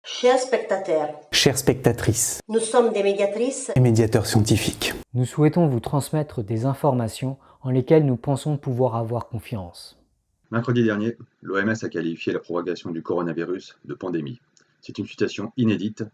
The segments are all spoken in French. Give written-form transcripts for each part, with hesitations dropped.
Chers spectateurs, Chères spectatrices nous sommes des médiatrices et médiateurs scientifiques, Nous souhaitons vous transmettre des informations en lesquelles nous pensons pouvoir avoir confiance. Mercredi dernier, l'OMS a qualifié la propagation du coronavirus de pandémie. C'est une situation inédite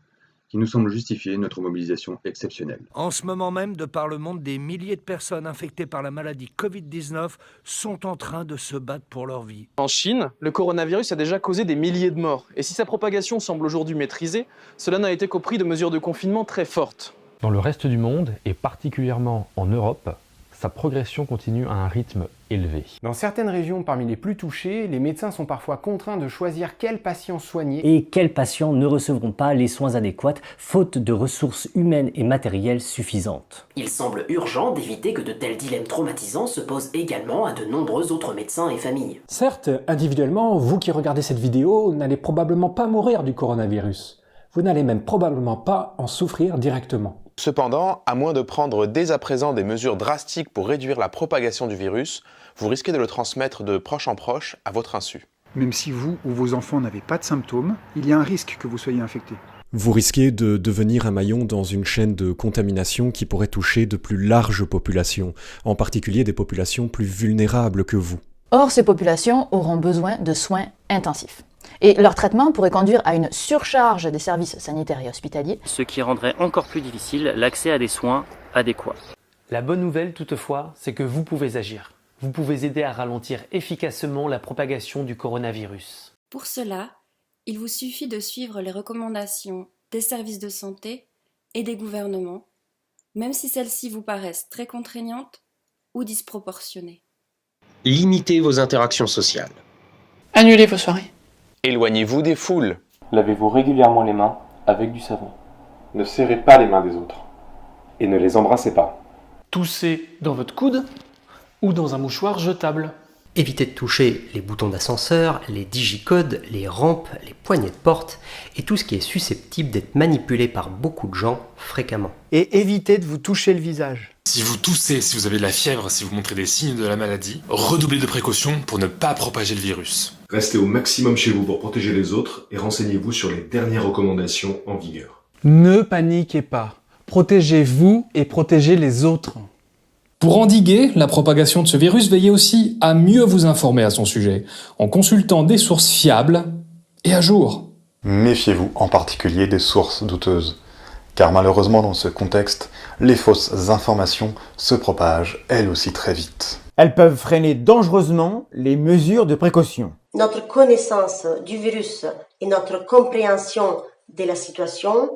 qui nous semble justifier notre mobilisation exceptionnelle. En ce moment même, de par le monde, des milliers de personnes infectées par la maladie Covid-19 sont en train de se battre pour leur vie. En Chine, le coronavirus a déjà causé des milliers de morts. Et si sa propagation semble aujourd'hui maîtrisée, cela n'a été qu'au prix de mesures de confinement très fortes. Dans le reste du monde, et particulièrement en Europe, sa progression continue à un rythme élevé. Dans certaines régions parmi les plus touchées, les médecins sont parfois contraints de choisir quels patients soigner Et quels patients ne recevront pas les soins adéquats, faute de ressources humaines et matérielles suffisantes. Il semble urgent d'éviter que de tels dilemmes traumatisants se posent également à de nombreux autres médecins et familles. Certes, individuellement, vous qui regardez cette vidéo n'allez probablement pas mourir du coronavirus. Vous n'allez même probablement pas en souffrir directement. Cependant, à moins de prendre dès à présent des mesures drastiques pour réduire la propagation du virus, vous risquez de le transmettre de proche en proche à votre insu. Même si vous ou vos enfants n'avez pas de symptômes, il y a un risque que vous soyez infecté. Vous risquez de devenir un maillon dans une chaîne de contamination qui pourrait toucher de plus larges populations, en particulier des populations plus vulnérables que vous. Or, ces populations auront besoin de soins intensifs. Et leur traitement pourrait conduire à une surcharge des services sanitaires et hospitaliers, ce qui rendrait encore plus difficile l'accès à des soins adéquats. La bonne nouvelle toutefois, c'est que vous pouvez agir. Vous pouvez aider à ralentir efficacement la propagation du coronavirus. Pour cela, il vous suffit de suivre les recommandations des services de santé et des gouvernements, même si celles-ci vous paraissent très contraignantes ou disproportionnées. Limitez vos interactions sociales. Annulez vos soirées. Éloignez-vous des foules. Lavez-vous régulièrement les mains avec du savon. Ne serrez pas les mains des autres. Et ne les embrassez pas. Toussez dans votre coude ou dans un mouchoir jetable. Évitez de toucher les boutons d'ascenseur, les digicodes, les rampes, les poignées de porte et tout ce qui est susceptible d'être manipulé par beaucoup de gens fréquemment. Et évitez de vous toucher le visage. Si vous toussez, si vous avez de la fièvre, si vous montrez des signes de la maladie, redoublez de précautions pour ne pas propager le virus. Restez au maximum chez vous pour protéger les autres et renseignez-vous sur les dernières recommandations en vigueur. Ne paniquez pas. Protégez-vous et protégez les autres. Pour endiguer la propagation de ce virus, veillez aussi à mieux vous informer à son sujet, en consultant des sources fiables et à jour. Méfiez-vous en particulier des sources douteuses, car malheureusement dans ce contexte, les fausses informations se propagent elles aussi très vite. Elles peuvent freiner dangereusement les mesures de précaution. Notre connaissance du virus et notre compréhension de la situation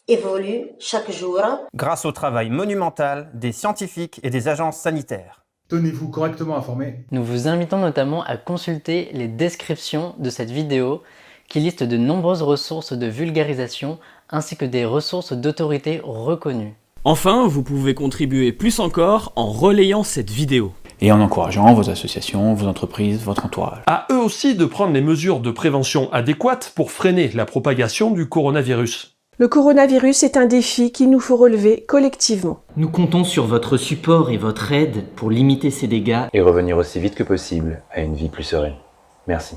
évoluent chaque jour. Grâce au travail monumental des scientifiques et des agences sanitaires. Tenez-vous correctement informés. Nous vous invitons notamment à consulter les descriptions de cette vidéo qui listent de nombreuses ressources de vulgarisation ainsi que des ressources d'autorité reconnues. Enfin, vous pouvez contribuer plus encore en relayant cette vidéo. Et en encourageant vos associations, vos entreprises, votre entourage. À eux aussi de prendre les mesures de prévention adéquates pour freiner la propagation du coronavirus. Le coronavirus est un défi qu'il nous faut relever collectivement. Nous comptons sur votre support et votre aide pour limiter ces dégâts et revenir aussi vite que possible à une vie plus sereine. Merci.